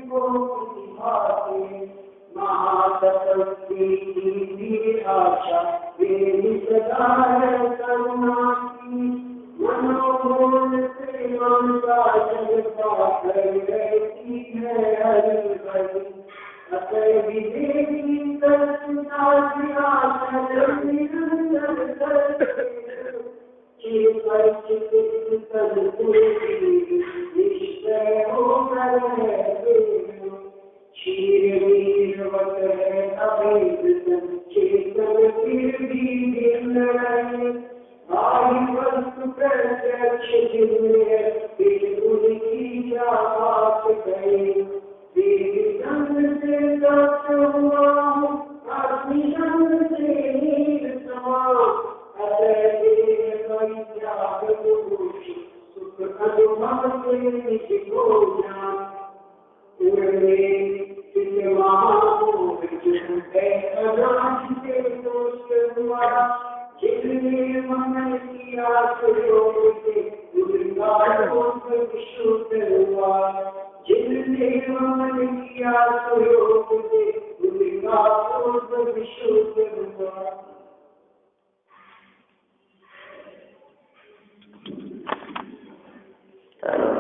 को प्रतिभाते महातपस्वी की आशा मेरी सदा है करुणा की मनोमोल से ममता जगता कर रहती है हरि भरी अतः विदेही करता दिया शरण निरंतर करते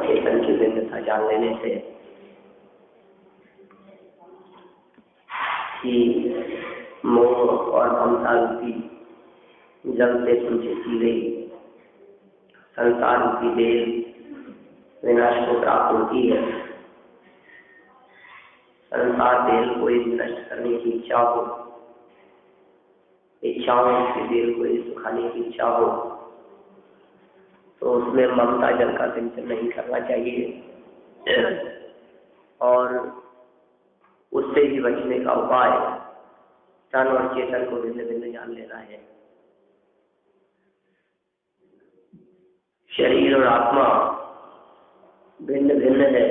चेतन की भिन्नता जान लेने से कि मोह और ममता रूपी जल से तुमसे की गई संसार रूपी देह विनाश को प्राप्त होती है। संसार देह को यदि नष्ट करने की इच्छा हो, इच्छाओं के देह को यदि सुखाने की इच्छा हो, तो उसमें ममता जल का सिंचन नहीं करना चाहिए और उससे ही बचने का उपाय तन और चेतन को भिन्न भिन्न जान लेना है। शरीर और आत्मा भिन्न भिन्न है।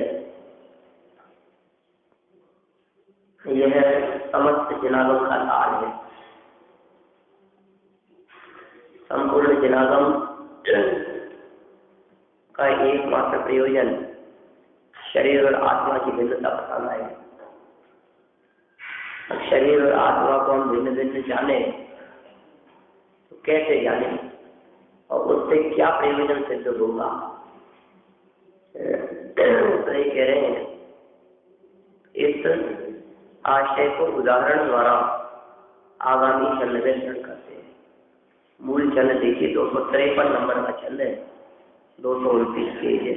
यह समस्त जनागम का सार है। संपूर्ण जनागम का एकमात्र प्रयोजन शरीर और आत्मा की भिन्नता बताना है। अब शरीर और आत्मा को हम भिन्न भिन्न जाने तो कैसे जाने और उससे क्या प्रयोजन सिद्ध होगा? तो ये कह रहे हैं, इस आशय को उदाहरण द्वारा आगामी छंद में ग्रहण करते हैं। मूल छंद देखिए 253 नंबर का छंद है, 229 पेज है।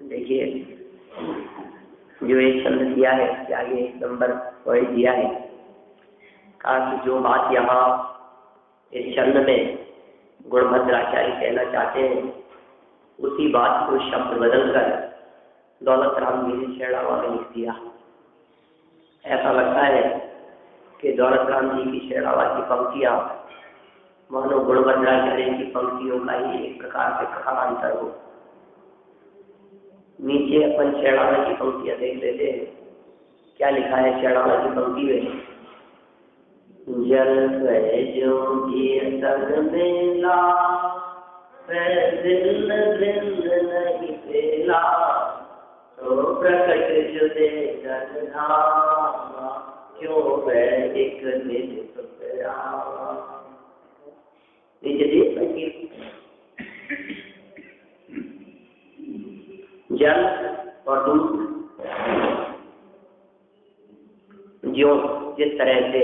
देखिए जो एक छंद दिया है उसके आगे एक नंबर पॉइंट दिया है। कहा कि जो बात यहाँ इस छंद में गुणभद्राचार्य कहना चाहते हैं उसी बात को शब्द बदलकर दौलत राम जी ने शेरडावा में लिख दिया। ऐसा लगता है कि दौलत राम जी की शेरडावा की पंक्तियां मानो गुणभद्राचार्य की पंक्तियों का ही एक प्रकार से कथांतर हो। नीचे अपन शेरडावा की पंक्तियां देख लेते हैं। क्या लिखा है शेरडावा की पंक्ति में? जल जो संग मिला दिल नहीं पेला तो प्रकट जो दे क्यों एक निज जल और दूध जो जिस तरह से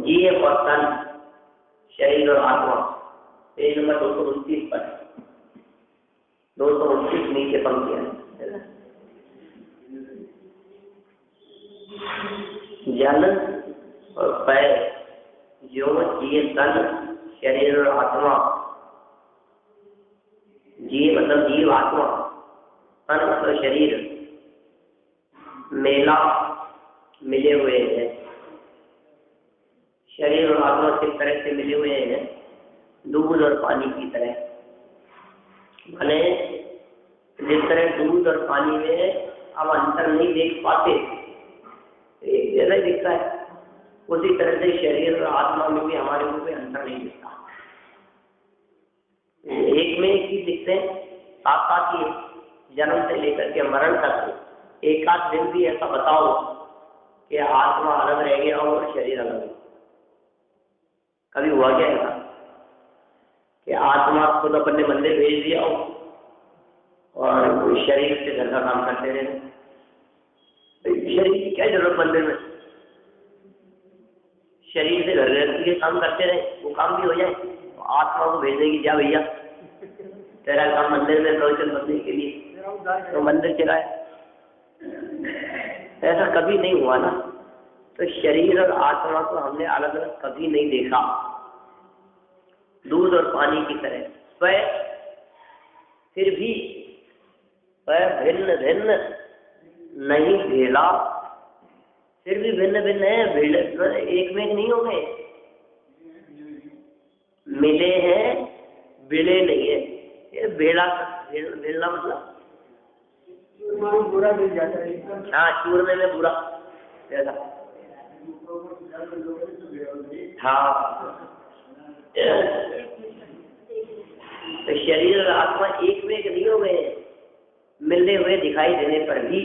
जीव और तन शरीर और आत्मा पेज नंबर 229 पर 229 नीचे पंक्तियां जल और पैर जो जीव तन शरीर और आत्मा जीव मतलब जीव आत्मा तन मतलब शरीर मेला मिले हुए हैं, शरीर और आत्मा किस तरह से मिले हुए हैं, दूध और पानी की तरह। माने जिस तरह दूध और पानी में हम अंतर नहीं देख पाते, एक जैसा ही दिखता है, उसी तरह से शरीर और आत्मा में भी हमारे को कोई अंतर नहीं दिखता। एक में एक ही दिखते हैं, साथ साथ ही जन्म से लेकर के मरण तक एक आध दिन भी ऐसा बताओ कि आत्मा अलग रह गया और शरीर अलग। कभी हुआ क्या ऐसा कि आत्मा खुद अपने मंदिर भेज दिया हो और शरीर से घर का काम करते रहे? शरीर की क्या जरूरत मंदिर में? शरीर से घर के काम करते रहे, वो काम भी हो जाए। तो आत्मा को भेजने की क्या भैया, तेरा काम मंदिर में प्रवचन बनने के लिए तो मंदिर चलाए, ऐसा कभी नहीं हुआ ना। तो शरीर और आत्मा को हमने अलग अलग कभी नहीं देखा, दूध और पानी की तरह। फिर भी भिन्न भिन्न नहीं भेला, फिर भी भिन्न भिन्न है, एक में एक नहीं हो गए, मिले हैं बिले नहीं है। ये भेला भेलना मतलब बुरा मिल जाता है। हाँ, चूरमे में बुरा ऐसा। हाँ, तो शरीर और आत्मा एक में एक नहीं हो गए, मिलने हुए दिखाई देने पर भी,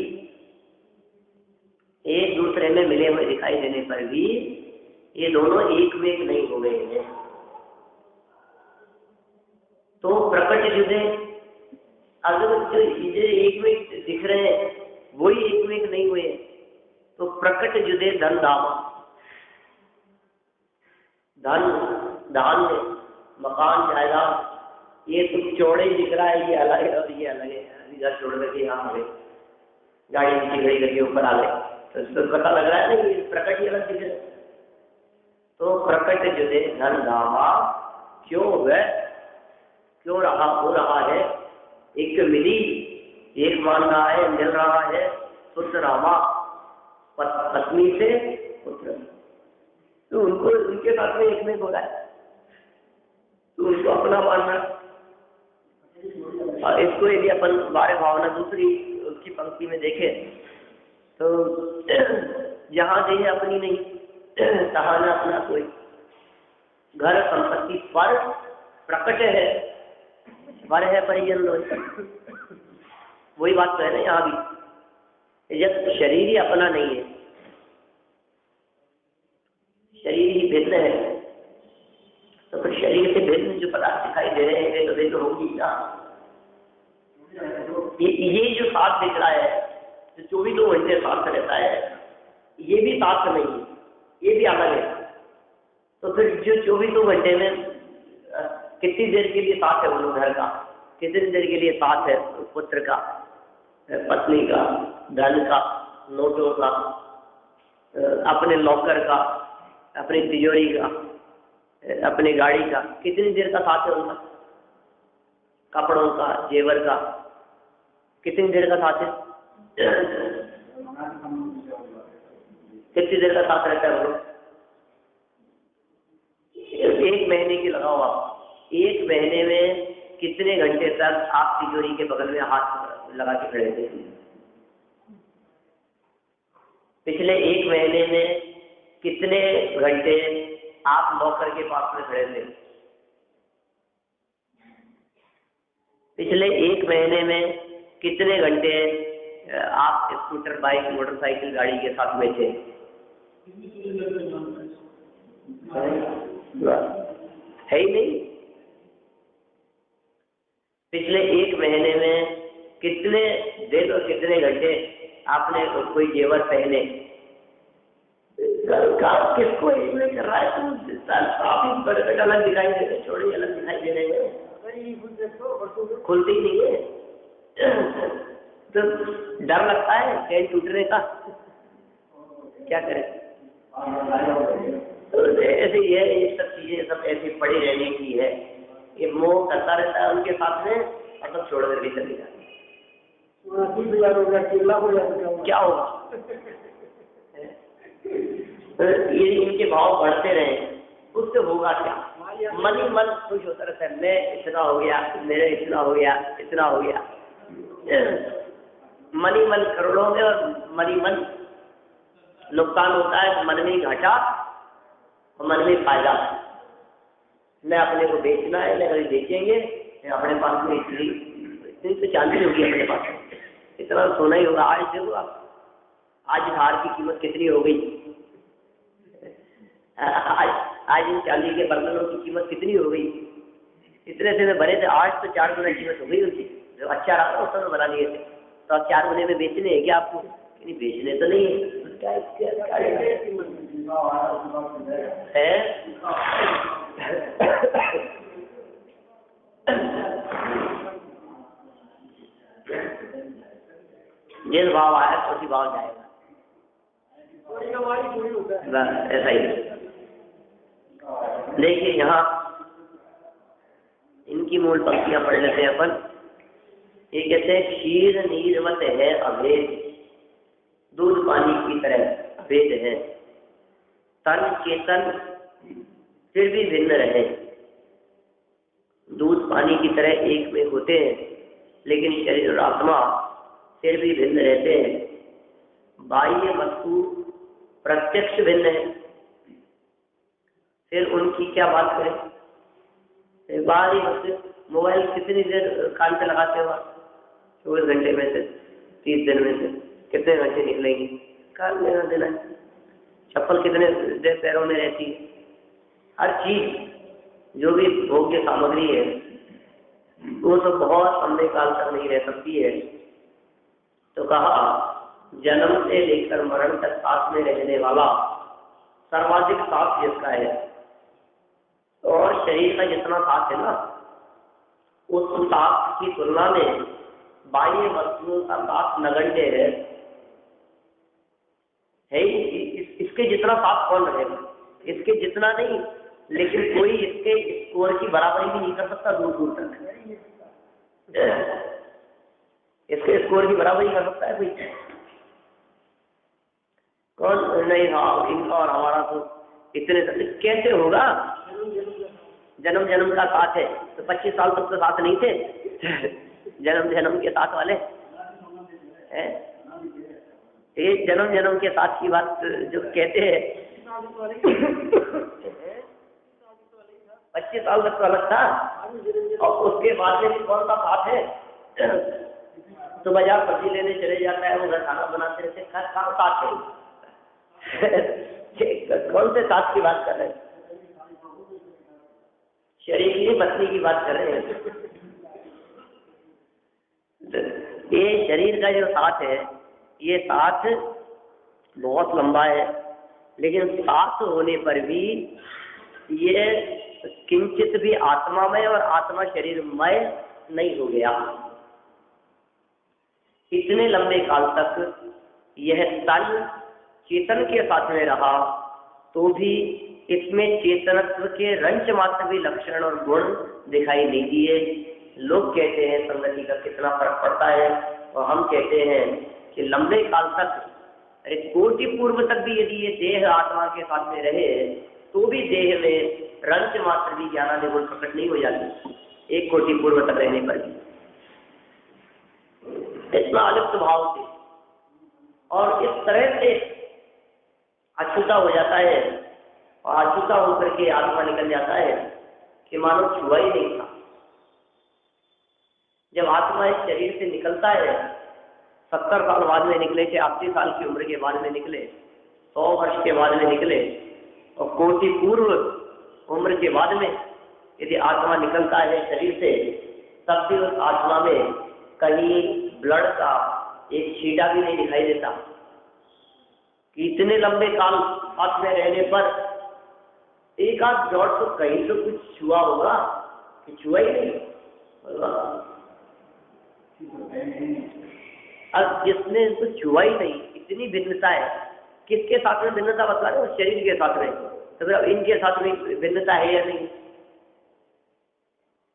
एक दूसरे में मिले हुए दिखाई देने पर भी ये दोनों एक में एक नहीं हो गए हैं। तो प्रकट जुदे, अगर जो चीजें एक में एक दिख रहे हैं वही एक में एक नहीं हुए, तो प्रकट जुदे धन दामा, धन धान्य मकान जायदाद ये तो चौड़े दिख रहा है, ये अलग है और ये अलग है। अभी घर छोड़ करके यहाँ आ गए, गाड़ी नीचे खड़ी करके ऊपर आ गए, तो इसको पता लग रहा है ना कि प्रकट ही अलग दिख रहा है। तो प्रकट जुदे धन धामा क्यों है, क्यों रहा हो रहा है, एक मिली, एक मान रहा है, मिल रहा है, शुद्ध रामा पत्नी से पुत्र, तो उनको उनके साथ में एक में हो रहा है, तो उसको अपना मानना। और इसको यदि अपन बारे भावना दूसरी उसकी पंक्ति में देखें तो जहाँ देह अपनी नहीं तहाँ न अपना कोई, घर संपत्ति पर प्रकट है, पर है परिजन लोग। वही बात कह रहे हैं यहाँ भी, जब शरीर ही अपना नहीं है, शरीर ही भिन्न है, तो फिर शरीर से भिन्न जो पदार्थ दिखाई दे रहे हैं तो वे तो होगी क्या? ये जो साथ दिख रहा है, जो 24 घंटे साथ रहता है, ये भी साथ नहीं है, ये भी अलग है। तो फिर जो 24 घंटे में कितनी देर के लिए साथ है वो लोग घर का, कितनी देर के लिए साथ है पुत्र का, पत्नी का, धन का, नोटों का, अपने लॉकर का, अपनी तिजोरी का, अपने गाड़ी का, कितनी देर का साथ है उनका, कपड़ों का, जेवर का, कितनी देर का साथ है, कितनी देर का साथ रहता है वो लोग? 1 महीने की लगाओ आप, 1 महीने में कितने घंटे तक आप तिजोरी के बगल में हाथ लगा के खड़े थे? पिछले 1 महीने में कितने घंटे आप लॉकर के पास में खड़े थे? पिछले 1 महीने में कितने घंटे आप स्कूटर, बाइक, मोटरसाइकिल, गाड़ी के साथ में थे? है ही नहीं। पिछले 1 महीने में कितने दिन और कितने घंटे आपने कोई जेवर पहने? किसको एक में कर रहा है? काफी बड़े अलग दिखाई दे रहे, छोटे अलग दिखाई दे रहे हैं, खुलती ही नहीं है। तो डर लगता है चैन टूटने का, क्या करें? तो ऐसे ही है, ये सब चीजें सब ऐसी पड़ी रहने की है। ये मोह करता रहता है उनके साथ में और सब छोड़ करके चले जाते हैं। 30,000 हो गया, 3 लाख हो गया, क्या होगा? ये इनके भाव बढ़ते रहे उससे होगा क्या? मन ही मन खुश होता रहता है, मैं इतना हो गया, मेरे इतना हो गया, इतना हो गया। मन ही मन करोड़ों में और मन ही मन नुकसान होता है। मन में घाटा और मन में फायदा। मैं अपने को बेचना है, मैं कभी बेचेंगे, अपने पास में इतनी तो चांदी होगी अपने पास, इतना सोना ही होगा। आज देखो आप, आज हार की कीमत कितनी हो गई, आज इन चांदी के बर्तनों की कीमत कितनी हो गई। इतने से में बने थे, आज तो 4 गुना कीमत हो गई उसकी। जो अच्छा रहा था उसमें बना लिए थे, तो अब 4 गुने में बेचने है क्या आपको? नहीं, बेचने तो नहीं है। जिस भाव आया उसी भाव जाएगा, ऐसा ही। देखिए यहाँ इनकी मूल पंक्तियां पढ़ लेते हैं अपन। ये कहते हैं क्षीर नीरवत है अभेद, दूध पानी की तरह अभेद है, तन चेतन फिर भी भिन्न रहे। दूध पानी की तरह एक में होते हैं, लेकिन शरीर और आत्मा फिर भी भिन्न रहते हैं। बाह्य वस्तु प्रत्यक्ष भिन्न है, फिर उनकी क्या बात करें। बाहरी वस्तु, मोबाइल कितनी देर कान पे लगाते हो आप? 24 घंटे में से 30 दिन में से कितने घंटे निकलेंगे? कान लेना देना। चप्पल कितने देर पैरों में रहती है? हर चीज जो भी भोग्य सामग्री है वो तो बहुत लंबे काल तक नहीं रह सकती है। तो कहा जन्म से लेकर मरण तक साथ में रहने वाला सर्वाधिक साथ जिसका है, और शरीर का जितना साथ है ना, उस साथ की तुलना में बाह्य वस्तुओं का साथ नगण्य है। इसके जितना साथ कौन रहेगा? इसके जितना नहीं, लेकिन कोई इसके स्कोर की बराबरी भी नहीं कर सकता दूर दूर तक। इसके स्कोर की बराबरी कर सकता है कोई? कौन नहीं। हाँ, इनका और हमारा तो इतने कैसे होगा? जन्म जन्म का साथ है, तो 25 साल तक तो साथ नहीं थे जन्म जन्म के साथ वाले हैं। ये जन्म जन्म के साथ की बात जो कहते हैं 25 साल तक तो अलग था, और उसके बाद में कौन सा साथ है? तो बाजार सब्जी लेने चले जाता है, वो घर खाना बनाते रहते, कहाँ साथ है? कौन से साथ की बात कर रहे हैं? शरीर की पत्नी की बात कर रहे हैं। ये शरीर का जो साथ है, ये साथ बहुत लंबा है, लेकिन साथ होने पर भी ये किंचित भी आत्मामय और आत्मा शरीरमय नहीं हो गया। इतने लंबे काल तक यह तन चेतन के साथ में रहा, तो भी इसमें चेतनत्व के रंच मात्र भी लक्षण और गुण दिखाई नहीं दिए। लोग कहते हैं संगति का कितना फर्क पड़ता है, और हम कहते हैं कि लंबे काल तक, अरे कोटि पूर्व तक भी यदि ये देह आत्मा के साथ में रहे, तो भी देह में रंच मात्र भी ज्ञानादि गुण प्रकट नहीं हो जाती 1 कोटि पूर्व तक रहने पर भी। इतना अलिप्त भाव से और इस तरह से अछूता हो जाता है, और अछूता होकर के आत्मा निकल जाता है कि मानो छुआ ही नहीं था। जब आत्मा इस शरीर से निकलता है, 70 साल बाद में निकले, कि 80 साल की उम्र के बाद में निकले, 100 वर्ष के बाद में निकले, और कोटि पूर्व उम्र के बाद में यदि आत्मा निकलता है शरीर से, तब भी उस आत्मा में कहीं ब्लड का एक छींटा भी नहीं दिखाई देता। कि इतने लंबे काल साथ में रहने पर एक आध जॉट तो कहीं तो कुछ छुआ होगा, कि छुआ ही नहीं। अब जिसने कुछ छुआ ही नहीं, इतनी भिन्नता है। किसके साथ में भिन्नता बता रहे हो? शरीर के साथ में। तो फिर अब इनके साथ में भिन्नता है या नहीं?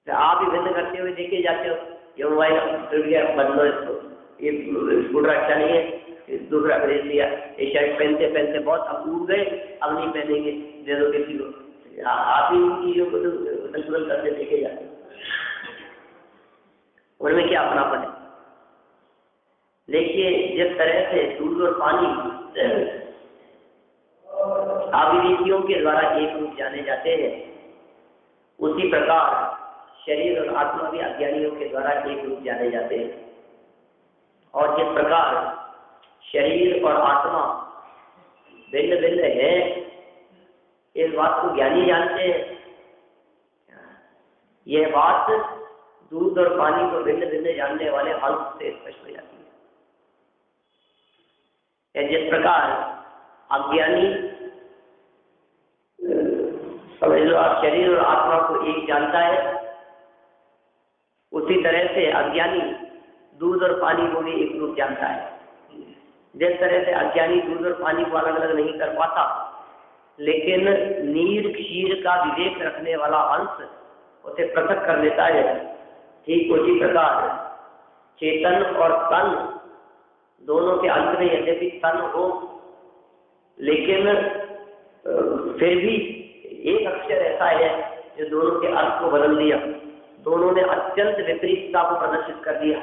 तो आप ही भिन्न करते हुए देखे जाते हो, ये मोबाइल बंद हो, इसको ये स्कूटर अच्छा नहीं है, दूसरा खरीद लिया, ये शर्ट पहनते पहनते बहुत अब उड़ गए, अब नहीं पहनेंगे, दे दो किसी को। आप ही उन चीजों को तो संशोधन करते देखे जाते, उनमें क्या अपनापन है। देखिए जिस तरह से दूध और पानी अविवेकियों के द्वारा एक रूप जाने जाते हैं, उसी प्रकार शरीर और आत्मा भी अज्ञानियों के द्वारा एक रूप जाने जाते हैं। और जिस प्रकार शरीर और आत्मा भिन्न भिन्न है, इस बात को ज्ञानी जानते हैं। यह बात दूध और पानी को भिन्न भिन्न जानने वाले हंस से स्पष्ट हो जाती है। जिस प्रकार अज्ञानी समझ लो आप शरीर और आत्मा को एक जानता है, उसी तरह से अज्ञानी दूध और पानी को भी एक रूप जानता है। जिस तरह से अज्ञानी दूध और पानी को अलग अलग नहीं कर पाता, लेकिन नीर क्षीर का विवेक रखने वाला अंश उसे पृथक कर लेता है, ठीक उसी प्रकार चेतन और तन दोनों के अंत में यद्यपि तन हो, लेकिन फिर भी एक अक्षर ऐसा है जो दोनों के अर्थ को बदल दिया। दोनों ने अत्यंत विपरीतता को प्रदर्शित कर दिया।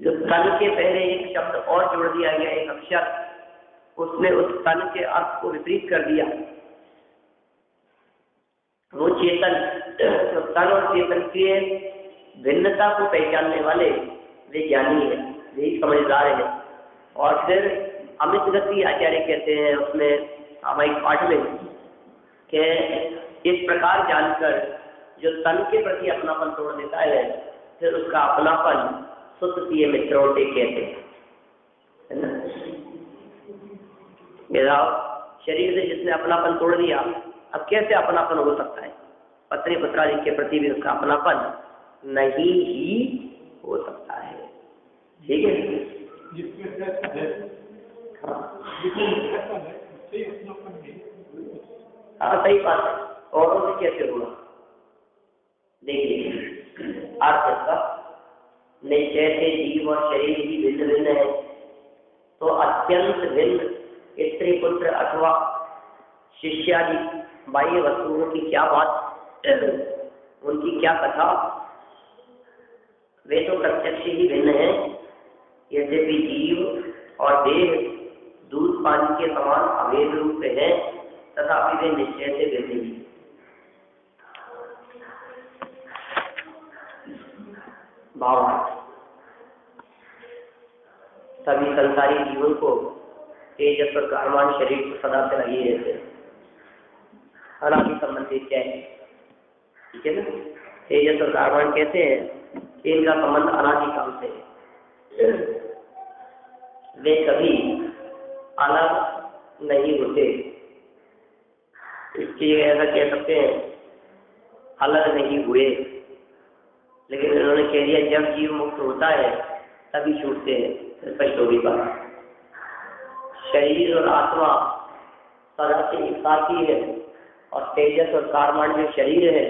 जो तन के पहले एक शब्द और जोड़ दिया गया, एक अक्षर, उसने उस तन के अर्थ को विपरीत कर दिया। वो चेतन, तो तन और चेतन की भिन्नता को पहचानने वाले वे ज्ञानी है, यही समझदार है। और फिर अमित गति आचार्य कहते हैं उसमें सामायिक पाठ में कि इस प्रकार जानकर जो तन के प्रति अपनापन तोड़ देता है, फिर उसका अपनापन सुत्तीय मित्रोटे कहते हैं, है ना। मेरा शरीर से जिसने अपनापन तोड़ दिया, अब कैसे अपनापन हो सकता है? पत्नी पुत्रादि के प्रति भी उसका अपनापन नहीं ही हो सकता है। ठीक है, हाँ सही बात है। औरों से कैसे होगा? देखिए अर्थ इसका निश्चय से जीव और शरीर ही भिन्न भिन्न है, तो अत्यंत भिन्न स्त्री पुत्र अथवा शिष्यादि बाह्य वस्तुओं की क्या बात, उनकी क्या कथा, वे तो प्रत्यक्ष ही भिन्न है। यद्यपि जीव और देह दूध पानी के समान अभेद रूप है, तथापि वे निश्चय से भिन्न ही। भावार्थ, सभी संसारी जीवन को तेजस और कार्मान शरीर को सदा से लगे रहते हैं, अनादि संबंधित क्या है, ठीक है ना। तेजस और कार्मान कहते हैं कि इनका संबंध अनादि काल से है, वे कभी अलग नहीं होते। इसके ऐसा कह सकते हैं अलग नहीं हुए, लेकिन उन्होंने कह दिया जब जीव मुक्त होता है तभी छूटते हैं। स्पष्ट होगी बात। शरीर और आत्मा सदा से एक साथ ही है, और तेजस और कार्मान जो शरीर है,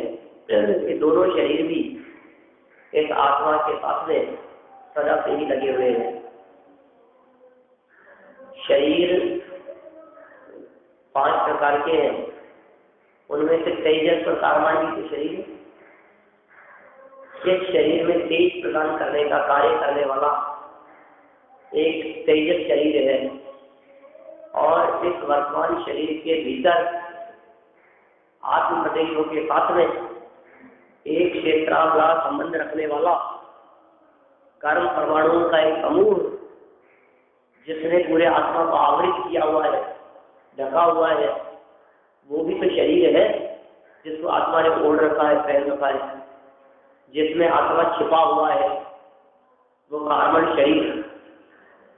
ये दोनों शरीर भी इस आत्मा के साथ में सदा से ही लगे हुए हैं। शरीर 5 प्रकार के हैं, उनमें से तेजस और कार्मान भी तो शरीर है। इस शरीर में तेज प्रदान करने का कार्य करने वाला एक तेजस शरीर है, और इस वर्तमान शरीर के भीतर आत्म प्रदेशों के साथ में एक क्षेत्रावला संबंध रखने वाला कर्म परमाणुओं का एक समूह, जिसने पूरे आत्मा को आवृत किया हुआ है, ढका हुआ है, वो भी तो शरीर है जिसको आत्मा ने ओढ़ रखा है, पहन रखा है, जिसमें आत्मा छिपा हुआ है, वो कार्बन शरीर।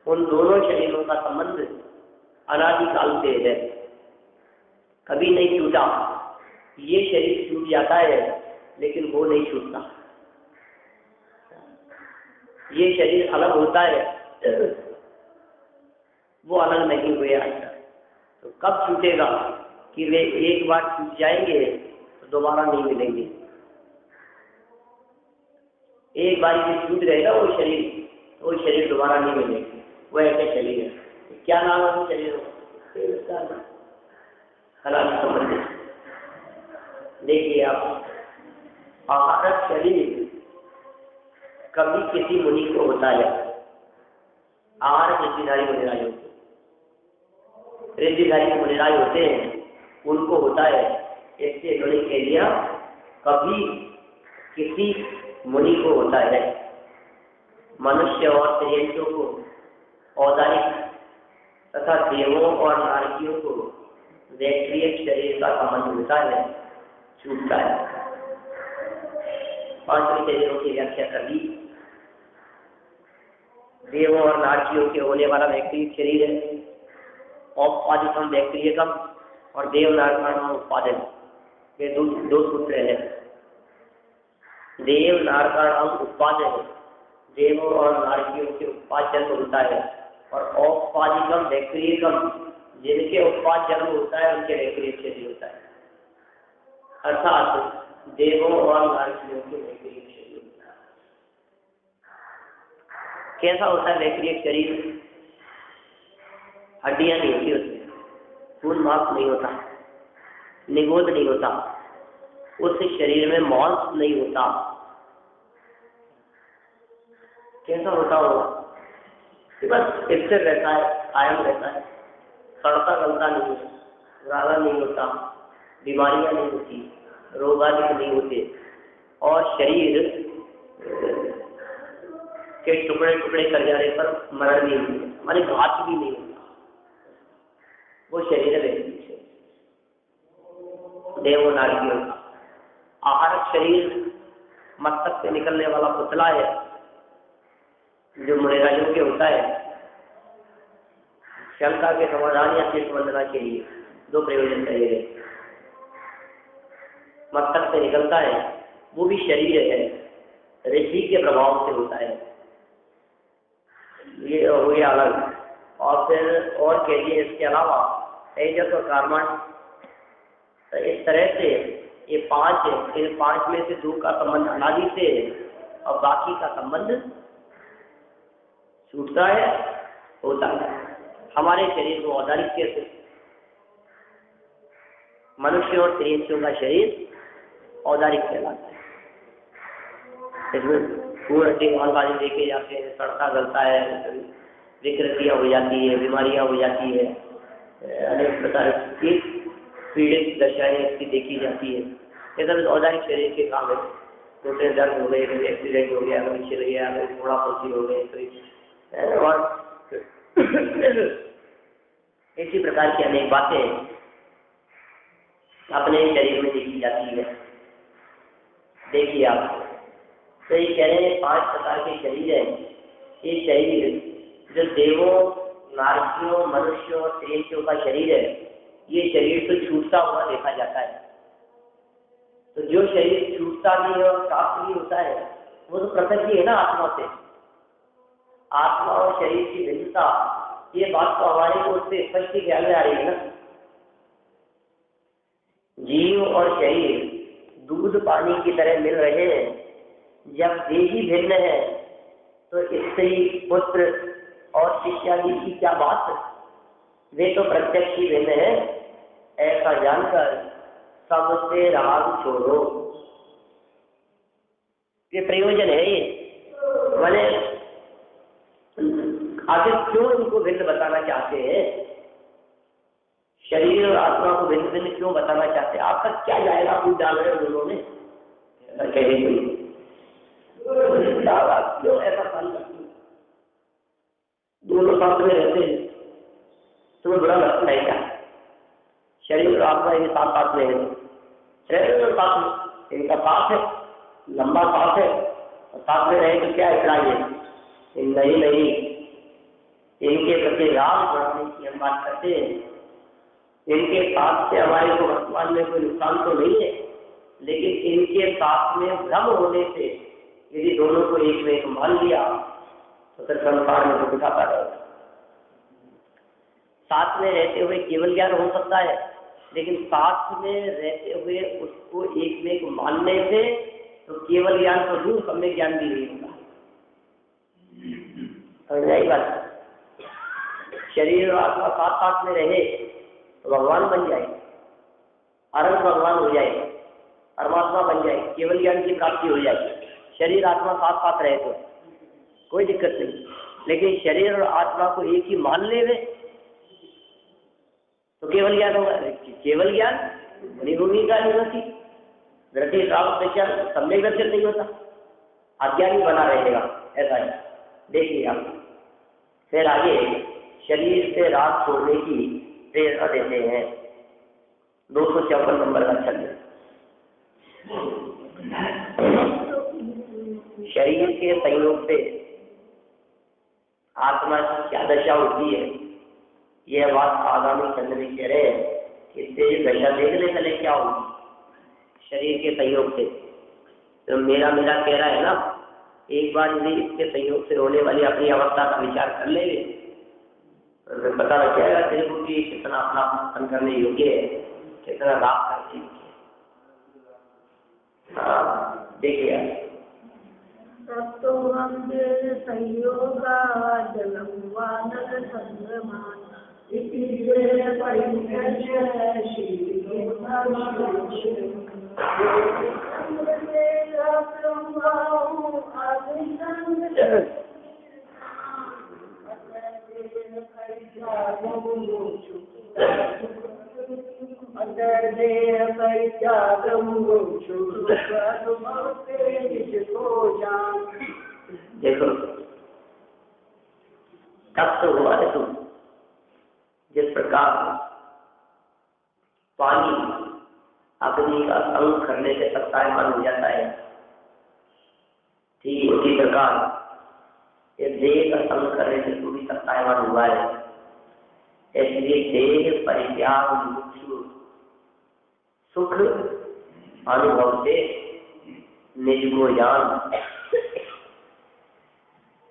उन दोनों शरीरों का संबंध अनादिकाल से है, कभी नहीं छूटा। ये शरीर छूट जाता है लेकिन वो नहीं छूटता। ये शरीर अलग होता है, वो अलग नहीं हुए आज तक। तो कब छूटेगा कि वे एक बार छूट जाएंगे तो दोबारा नहीं मिलेंगे। एक बार ये छूट गएगा वो शरीर, तो वो ऐसे शरीर है। क्या नाम है शरीर का? हलाल संबंधित। देखिए आप, आहारक शरीर कभी किसी मुनि को होता है, आहार रिद्धिधारी मुनिराज होते, रिद्धिधारी मुनिराज होते हैं, उनको होता है। इससे इन्होंने कह दिया कभी किसी मुनि को होता है। मनुष्य और त्रियंचों को औदारिक तथा देवों और नारकियों को वैक्रिय शरीर का संबंध होता है, छूटता है। पांचवें शरीरों की व्याख्या कर दी। देवों और नारकियों के होने वाला वैक्रिय शरीर है, औपाधिकम वैक्रियकम और देव नारकाण उत्पादन, ये दो सूत्र है। देव नारकाण उत्पादन देवों और नारकियों के उत्पाद जन्म होता है, और औपाधिकम वैक्रियकम जिनके उत्पाद जन्म होता है उनके वैक्रिय शरीर होता है। अर्थात देवों और नारकियों के वैक्रिय शरीर होता है। कैसा होता है वैक्रिय शरीर? हड्डियां नहीं होती उसमें, खून मांस नहीं होता, निगोद नहीं होता, उस शरीर में मांस नहीं होता। कैसा होता होगा? बस स्थिर रहता है, कायम रहता है, सड़ता गलता नहीं है, रागा नहीं होता, बीमारियां नहीं होती, रोगादिक नहीं होते, और शरीर के टुकड़े टुकड़े कर जाने पर मरण नहीं होता, माने घात भी नहीं होता। वो शरीर है देवों नारकियों का। आहारक शरीर मस्तक से निकलने वाला पुतला है जो मुनिराजों के होता है। शंका के समाधान या चित्त वंदना के लिए दो प्रयोजन करेंगे। मस्तक से निकलता है, वो भी शरीर है, ऋषि के प्रभाव से होता है, ये हो गया अलग। और फिर और कहिए इसके अलावा तेजस और कार्बन, तो इस तरह से ये पांच है। इन पांच में से दो का संबंध अनादि से और बाकी का संबंध छूटता है, होता है। हमारे शरीर को औदारिक कैसे? मनुष्य और त्रियंचों का शरीर औदारिक कहलाता है। इसमें पूर्ण हड्डी देखे जाते हैं, सड़ता गलता है, विकृतियां हो जाती है, बीमारियां हो जाती है, अनेक प्रकार की पीड़ित दशाएं इसकी देखी जाती है। ये सब औदारिक शरीर के काम है। छोटे दर्द हो गए, एक्सीडेंट हो गया, कभी छिल गया, कभी थोड़ा पहुंची हो गए, और इसी प्रकार की अनेक बातें अपने शरीर में देखी जाती है। देखिए आप, तो ये कह रहे हैं 5 प्रकार के शरीर है। ये शरीर जो देवों, नारकियों, मनुष्यों और त्रियंचों का शरीर है, ये शरीर तो छूटता हुआ देखा जाता है। तो जो शरीर छूटता भी है और प्राप्त भी होता है, वो तो पृथक ही है ना आत्मा से। आत्मा और शरीर की भिन्नता, ये बात तो हमारे को उससे स्पष्ट ज्ञान में आ रही है ना। जीव और शरीर दूध पानी की तरह मिल रहे हैं। जब वे ही भिन्न है तो स्त्री, पुत्र और शिष्यादि की क्या बात? वे तो प्रत्यक्ष ही भिन्न है। ऐसा जानकर सबसे राग छोड़ो। ये प्रयोजन है। ये मैंने आखिर क्यों इनको भिन्न बताना चाहते हैं? शरीर और आत्मा को भिन्न भिन्न क्यों बताना चाहते हैं? आपका क्या जाएगा? आप डाल रहे हो दोनों में, क्यों ऐसा फल करते? दोनों साथ में रहते हैं, तुम्हें बुरा लगता है क्या? शरीर और आत्मा इनके साथ साथ में है, शरीर और साथ में इनका साथ है, लंबा साथ है, और साथ में रहे तो क्या इतना नहीं नहीं, इनके प्रति राग बढ़ाने की हम बात करते हैं। इनके साथ से हमारे को वर्तमान में कोई नुकसान तो नहीं है, लेकिन इनके साथ में भ्रम होने से यदि दोनों को एक में एक मान लिया तो फिर संसार में तो दिखाता रहेगा। साथ में रहते हुए केवल ज्ञान हो सकता है, लेकिन साथ में रहते हुए उसको एक में एक मानने से तो केवल ज्ञान तो दूर, सम्यक ज्ञान भी नहीं होगा। समझ आई बात? शरीर और आत्मा साथ साथ में रहे तो भगवान बन जाए, अनंत भगवान हो जाए, परमात्मा बन जाए, केवल ज्ञान की प्राप्ति हो जाए। शरीर आत्मा साथ साथ रहे तो कोई दिक्कत नहीं, लेकिन शरीर और आत्मा को एक ही मान ले वे तो केवल ज्ञान होगा। केवल ज्ञान बनी भूमिका नहीं होती, दृष्टि श्रावक दर्शन सम्यक दर्शन नहीं होता, अज्ञानी बना रहेगा। ऐसा है, देखिए आप फिर आगे शरीर से राग छोड़ने की प्रेरणा देते हैं। 254 नंबर का छंद। शरीर के संयोग से आत्मा की क्या दशा होती है, यह बात आगामी छंद में कह रहे हैं कि इससे दशा देखने चले क्या होगी शरीर के संयोग से। तो मेरा कह रहा है ना, एक बार यदि इसके संयोग से होने वाली अपनी अवस्था का विचार कर लेंगे तो पता लग जाएगा तेरे को कि कितना अपना मन करने योग्य है, कितना राग करने योग्य है। हाँ देखिए, संयोगा जलम वानर संगमान देखो तब तो हुआ है तुम, जिस प्रकार पानी अग्नि का संग करने से सत्तायमान हो जाता है, ठीक उसी प्रकार ये देह का संग करने से तू भी सत्तायमान हुआ है। इसलिए देह परित्याग मुमुक्षु सुख अनुभव से निज को जान।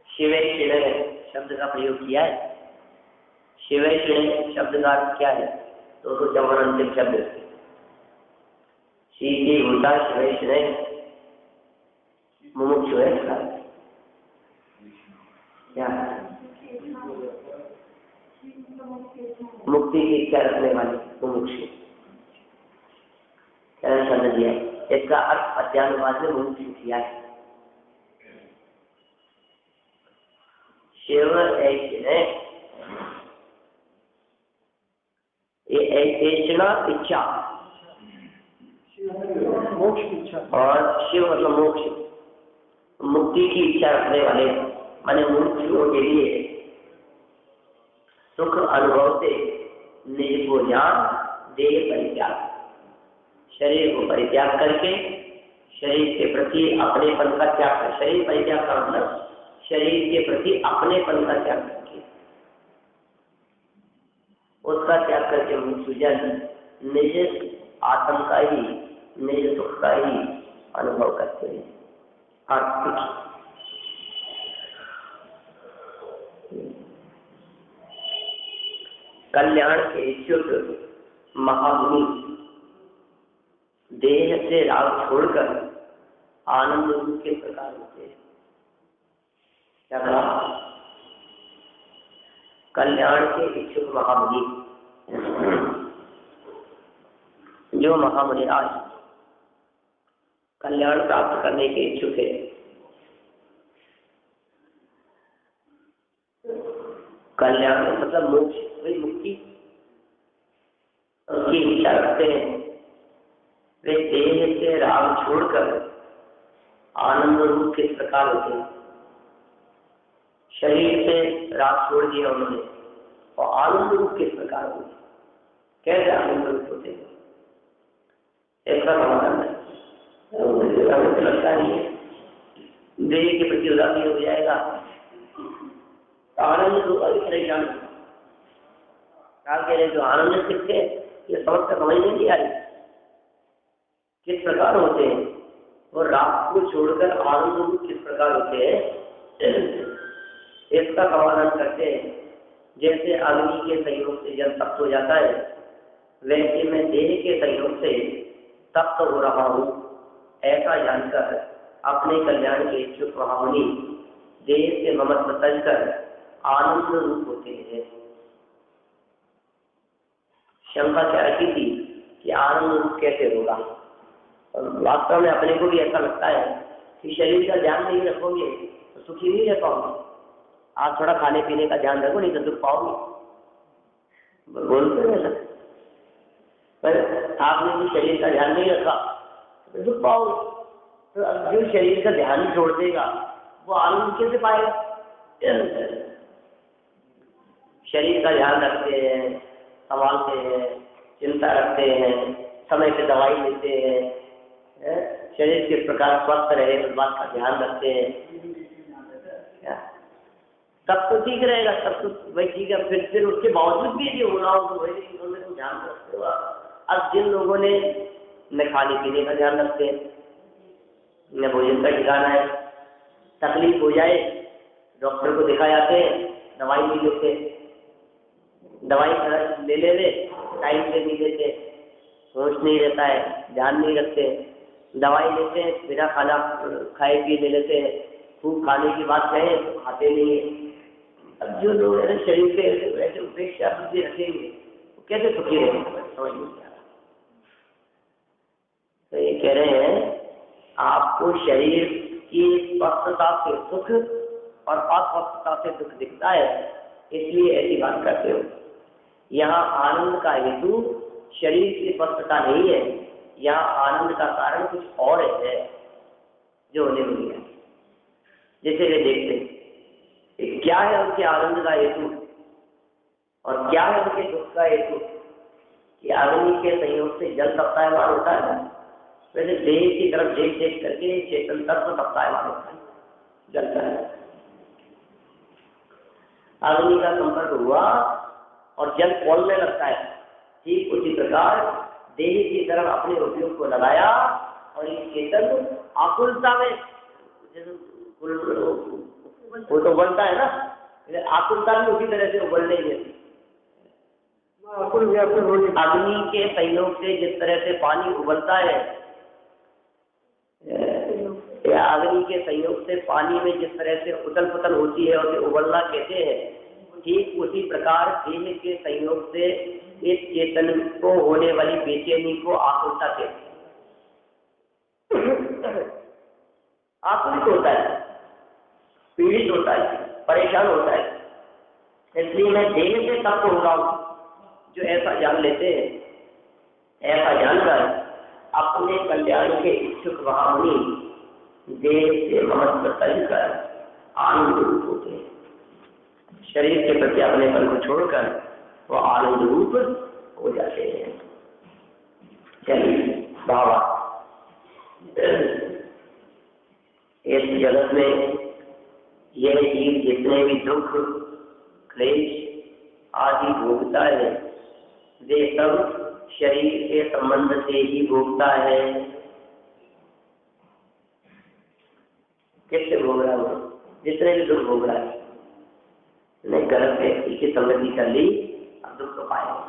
शिवे शिणे शब्द का प्रयोग किया है। शिवे शिणे शब्द का अर्थ क्या है? 254 अंतिम शब्द शी होता शिवे शिणे मुमुक्षु है। क्या मुक्ति की इच्छा रखने वाले मुमुक्षु शब्द दिया है। इसका अर्थ अध्यात्मवाद में मुमुक्षु किया है। शिव ऐशने ये ऐशना इच्छा मोक्ष की इच्छा, और शिव मतलब मोक्ष, मुक्ति की इच्छा रखने वाले माने मुमुक्षुओं के लिए सुख अनुभव से निज को जान देह परित्याग, शरीर को परित्याग करके शरीर के प्रति अपनेपन का त्याग कर, शरीर परित्याग का मतलब शरीर के प्रति अपनेपन का त्याग करके, उसका त्याग करके मुमुक्षुजन निज आत्म का ही, निज सुख का ही अनुभव करते हैं। आर्थिक कल्याण के इच्छुक महामुनि देह से राग छोड़कर आनंद रूप के प्रकार होते हैं। क्या कहा? कल्याण के इच्छुक महामुनि, जो महामुनि आज कल्याण प्राप्त करने के इच्छुक है, कल्याण मतलब मोक्ष, वही मुक्ति, उसकी इच्छा रखते हैं, वे देह से राग छोड़कर आनंद रूप किस प्रकार होते हैं। शरीर से राग छोड़ दिया उन्होंने और आनंद रूप किस प्रकार होते, कैसे आनंद रूप होते हैं, ऐसा समाधान है। हमें लगता नहीं है देह के प्रति उदासीन हो जाएगा, आनंद रूप अधिक ज्ञान कह रहे जो आनंद किसके, ये समझ में नहीं आ रही किस प्रकार होते हैं, और राग को छोड़कर आनंद रूप किस प्रकार होते हैं, इसका समाधान करते हैं। जैसे अग्नि के संयोग से जल तप्त हो जाता है, वैसे मैं देह के संयोग से तप्त हो रहा हूँ, ऐसा जानकर अपने कल्याण के इच्छुक महामुनि देह से ममत्व तजकर आनंद रूप होते हैं। शंका क्या रखी थी कि आनंद रूप कैसे होगा। और वास्तव में अपने को भी ऐसा लगता है कि शरीर का ध्यान नहीं रखोगे तो सुखी नहीं रह पाओगे। आप थोड़ा खाने पीने का ध्यान रखो, नहीं तो दुख पाओगे। बोलते हैं सर, पर आपने भी शरीर का ध्यान नहीं रखा तो दुख पाओगे। तो अब जो शरीर का ध्यान ही छोड़ देगा वो आनंद कैसे पाएगा? शरीर का ध्यान रखते हैं, संभालते हैं, चिंता रखते हैं, समय से दवाई लेते हैं, शरीर किस प्रकार स्वस्थ रहे उस बात का ध्यान रखते हैं, तब तो ठीक रहेगा, तब तो वही ठीक है। फिर उसके बावजूद भी यदि हो रहा हो तो वही उन्होंने तो ध्यान रखते हो। अब जिन लोगों ने न खाने पीने का ध्यान रखते हैं, न भोजन का ठिकाना है, तकलीफ हो जाए डॉक्टर को दिखा जाते हैं, दवाई नहीं लेते, दवाई ले ले टाइम से नहीं लेते, सोच नहीं रहता है, ध्यान नहीं रखते, दवाई लेते हैं बिना खाना खाए पिए ले लेते हैं, खूब खाने की बात कहें तो खाते नहीं है। अब जो लोग ऐसे शरीर के ऐसे उपेक्षा बुद्धि रखेंगे वो कैसे सुखी रहेंगे? समझ नहीं आ रहा। तो ये कह रहे हैं आपको शरीर की स्वस्थता से सुख और अस्वस्थता से दुख दिखता है, इसलिए ऐसी बात करते हो। यहाँ आनंद का हेतु शरीर की स्वस्थता नहीं है, यहाँ आनंद का कारण कुछ और है जो होने लगी है। जैसे वे देखते क्या है उनके आनंद का हेतु और क्या है उनके दुख का हेतु कि अग्नि के संयोग से जल तप्तायमान होता है। वैसे देह की तरफ देख देख करके चेतन तत्व तप्तायमान होता है, जलता है। अग्नि का संपर्क हुआ और जल खोलने लगता है, ठीक उसी प्रकार देह की तरफ अपने उपयोग को लगाया और ये चेतन आकुलता में वो तो उबलता है ना, आकुलता भी उसी तरह से उबलने है। अग्नि के संयोग से जिस तरह से पानी उबलता है, या अग्नि के संयोग से पानी में जिस तरह से उथल पुथल होती है उसे उबलना कहते हैं, ठीक उसी प्रकार देह के संयोग से इस चेतन को होने वाली बेचैनी को आकुलता कहते हैं। आकुलित होता है, पीड़ित होता है, परेशान होता है। इसलिए मैं देह से तब हो रहा हूं जो ऐसा जान लेते हैं, ऐसा जानकर अपने कल्याण के इच्छुक महामुनि देह से महत्व कर आनंद रूप होते हैं। शरीर के प्रति अपने मन को छोड़कर वो आनंद रूप हो जाते हैं। चलिए बाबा, इस जगत में यह जीव जितने भी दुख क्लेश आदि भोगता है वे सब शरीर के संबंध से ही भोगता है। किससे भोग रहा है? जितने भी दुख भोग रहा है, ने गलत व्यक्ति की संगति कर ली, अब दुख तो पाएगा।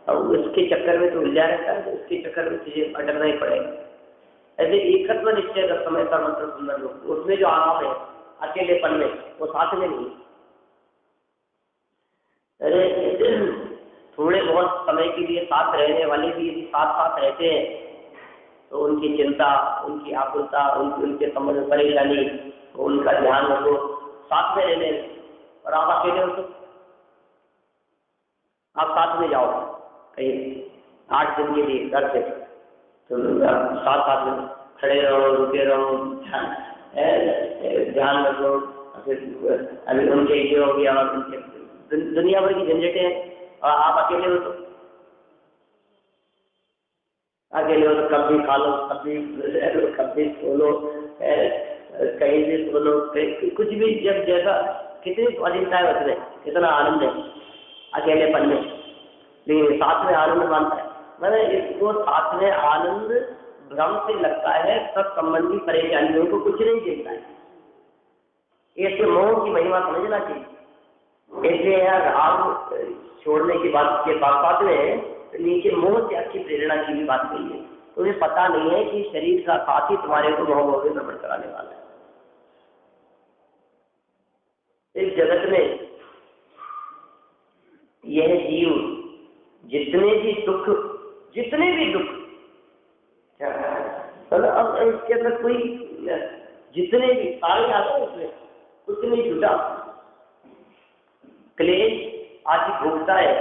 अब उसके चक्कर में तो उलझा रहता है, उसके चक्कर में तुझे अटकना ही पड़ेगा। ऐसे एकत्व निश्चय का समय का मंत्र सुंदर लोग, उसमें जो आराम है अकेलेपन में, वो साथ में नहीं। अरे थोड़े बहुत समय के लिए साथ रहने वाले भी यदि साथ साथ रहते हैं तो उनकी चिंता, उनकी आकुलता, उनके संबंध में परेशानी, उनका ध्यान रखो, साथ में रहने। और आप अकेले हो तो आप साथ में जाओ कहीं 8 दिन के लिए घर से, तो साथ साथ में खड़े रहो, रुके रहो, ध्यान रखो। फिर अभी उनके ये हो गया और उनके दुनिया भर की झंझटें हैं और आप अकेले हो तो कभी खा लो, कभी सो लो, कहीं भी सो लो, कुछ भी, जब जैसा कितनी स्वाधीनता है उसमें, कितना आनंद है अकेलेपन में। लेकिन साथ में आनंद मानता है, मैंने इसको साथ में आनंद भ्रम से लगता है, सब संबंधी परेशानियों को कुछ नहीं देखता है। ऐसे मोह की महिमा समझना चाहिए। इसलिए यार राग छोड़ने की बात के साथ में नीचे मोह त्याग की प्रेरणा की भी बात कही है। तुम्हें पता नहीं है कि शरीर का साथ ही तुम्हारे को मोह में भ्रमण कराने वाला है। इस जगत में जितने भी दुख मतलब अब इसके अंदर कोई जितने भी सारे आते हैं उसमें कुछ नहीं छूटा। क्लेश आदि भोगता है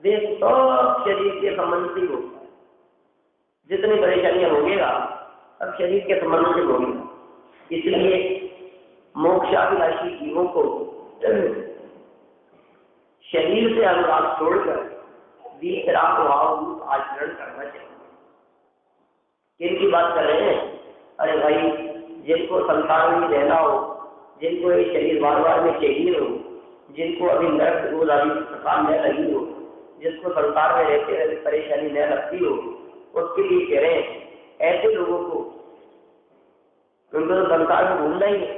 वे सब शरीर के संबंध से भोगता है। जितनी परेशानियां भोगेगा अब शरीर के संबंध से भोगेगा। इसलिए मोक्षाभिलाषी जीवों को शरीर से अनुराग छोड़कर वीतराग भाव आचरण करना चाहिए। किनकी बात कर रहे हैं? अरे भाई, जिनको संसार में रहना हो, जिनको ये शरीर बार बार में चाहिए हो, जिनको अभी नर्क रोज आदि थकान न लगी हो, जिसको संसार में रहते रहते परेशानी न लगती हो, उसके लिए कह रहे हैं ऐसे लोगों को, उनको तो संसार में घूमना ही है,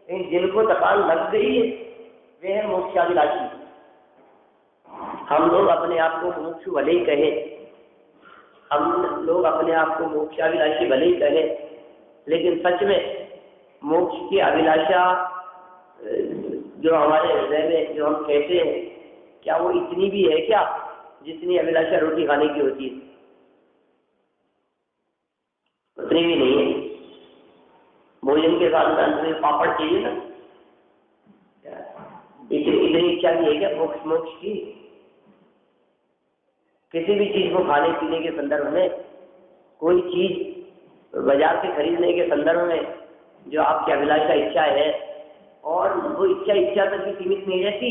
लेकिन जिनको थकान लग गई है वे है मोक्षाभिलाषी। हम लोग अपने आप को मुमुक्षु भले ही कहें, हम लोग अपने आप को मोक्षाभिलाषी भले ही कहें, लेकिन सच में मोक्ष की अभिलाषा जो हमारे हृदय में जो हम कहते हैं, क्या वो इतनी भी है क्या जितनी अभिलाषा रोटी खाने की होती है? उतनी भी नहीं है। भोजन के साथ अंत में पापड़ चाहिए ना, इतनी इच्छा भी है क्या मोक्ष की? किसी भी चीज को खाने पीने के संदर्भ में, कोई चीज बाजार से खरीदने के संदर्भ में जो आपकी अभिलाषा इच्छा है, और वो इच्छा तक भी सीमित नहीं रहती,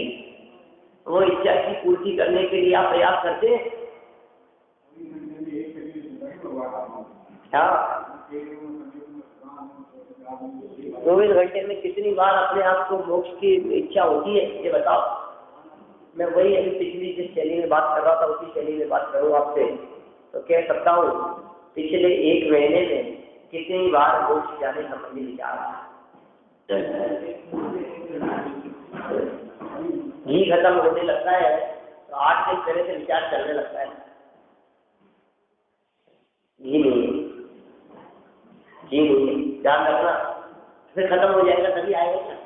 वो इच्छा की पूर्ति करने के लिए आप प्रयास करते हैं। हाँ, 24 घंटे में कितनी बार अपने आप को मोक्ष की इच्छा होती है ये बताओ। मैं वही अभी पिछली जिस शैली में बात कर रहा था उसी शैली में बात करूँ आपसे, तो कह सकता हूँ पिछले 1 महीने में कितनी बार मोक्ष जाने संबंधी विचार आया। घी खत्म होने लगता है तो 8 दिन पहले से विचार चलने लगता है, घी नहीं है, ध्यान रखना, फिर खत्म हो जाएगा तभी आएगा क्या?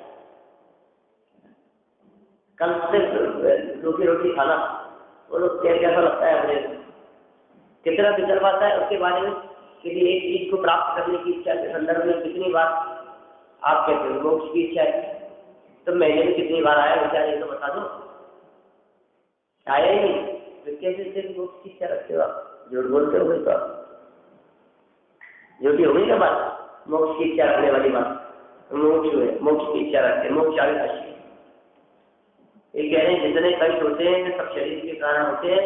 कल से रोटी रोटी खाना, वो लोग कैसा लगता है अपने कितना विचल पाता है उसके बारे में, किसी एक चीज को प्राप्त करने की इच्छा के संदर्भ में कितनी बार आप कहते हो मोक्ष की इच्छा है, तो महीने में कितनी बार आया विचार, ये तो बता दो। आया ही नहीं तो कैसे सिर्फ मोक्ष की इच्छा रखते हो आप? झूठ बोलते हो फिर तो, झूठी हो गई ना बात। मोक्ष की इच्छा रखने वाली बात मोक्ष है, मोक्ष की इच्छा रखते हैं, मोक्ष अभिलाषी। ये कह रहे हैं जितने कष्ट होते हैं सब शरीर के कारण होते हैं।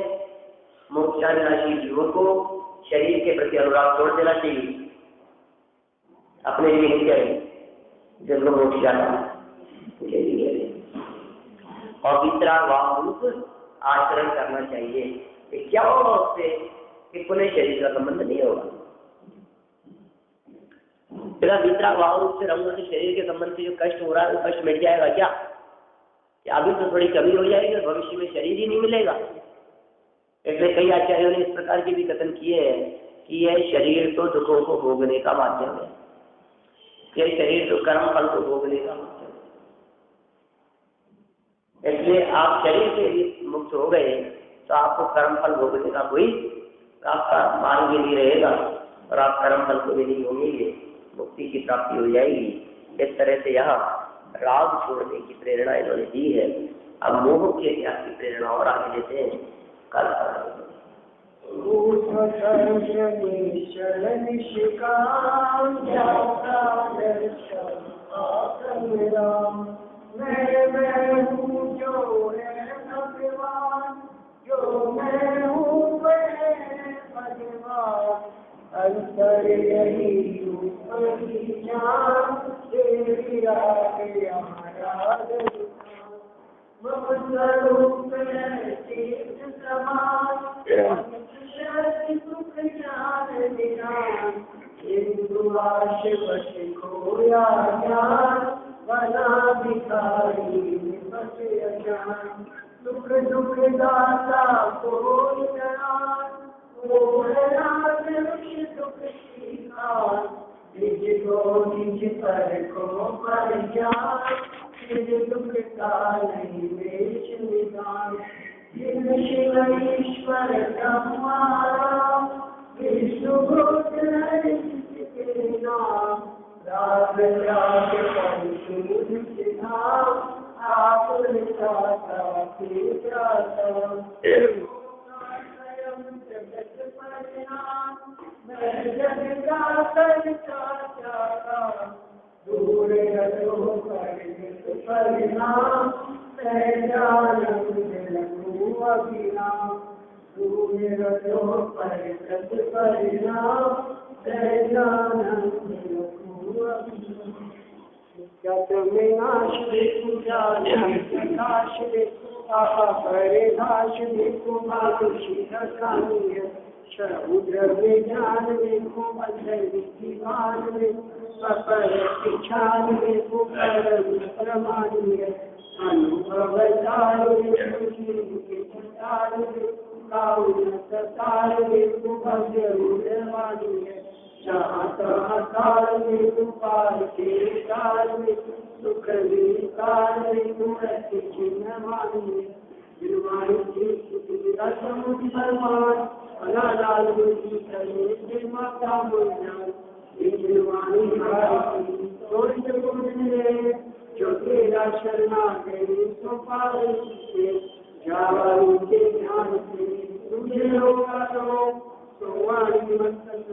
मोक्षाभिलाषी जीवों को शरीर के प्रति अनुराग छोड़ देना चाहिए, अपने लिए नहीं कह रहे, जिनको मोक्ष जाना उनके लिए कह रहे। और वितराग भाव आचरण करना चाहिए। क्या होगा उससे कि पुनः शरीर का संबंध नहीं होगा। फिर वितराग भाव रूप से रंगों से शरीर के संबंध से जो कष्ट हो रहा है वो कष्ट मिट जाएगा क्या? अभी तो थोड़ी कमी हो जाएगी और भविष्य में शरीर ही नहीं मिलेगा। इसलिए कई आचार्यों ने इस प्रकार के भी कथन किए हैं कि यह शरीर तो दुखों को भोगने का माध्यम है, यह शरीर तो कर्म फल को भोगने का माध्यम है। इसलिए आप शरीर से भी मुक्त हो गए तो आपको कर्म फल भोगने का कोई आपका मार्ग भी नहीं रहेगा और आप कर्म फल को भी नहीं भोगेंगे, मुक्ति की प्राप्ति हो जाएगी। इस तरह से यहाँ राग छोड़ने की प्रेरणा इन्होंने दी है। अब मोह के त्याग की प्रेरणा और आगे देते हैं कल। अंतर यही तेरी आगे स्वरूप तीर्थ समान सुख ज्ञान विज्ञान हिंदु आश बस खोया ज्ञान बना भिखारी बस अज्ञान सुख दुख दाता कोई ज्ञान दुख सीखा निज को निज पर को पर ज्ञान दुख का नहीं बेच निदान शिव ईश्वर ब्रह्मारा विष्णु नाम राग राग परिशुद्धाम आप जगत परिणाम दूर परिणाम समुद्र में जान देखो अंदर विमान में छान देखो प्रमाण में अनुभव तार देखो भव्य रूपवाणी है जहाँ तहाँ काल देखो पार के काल में सुख विकार देखो ऐसे चिन्ह मानी है समुद्र परमान अनालाल माता मुझान जो तेरा शरणा तेरी ध्यान से तुझे होगा तो वाणी मंत्र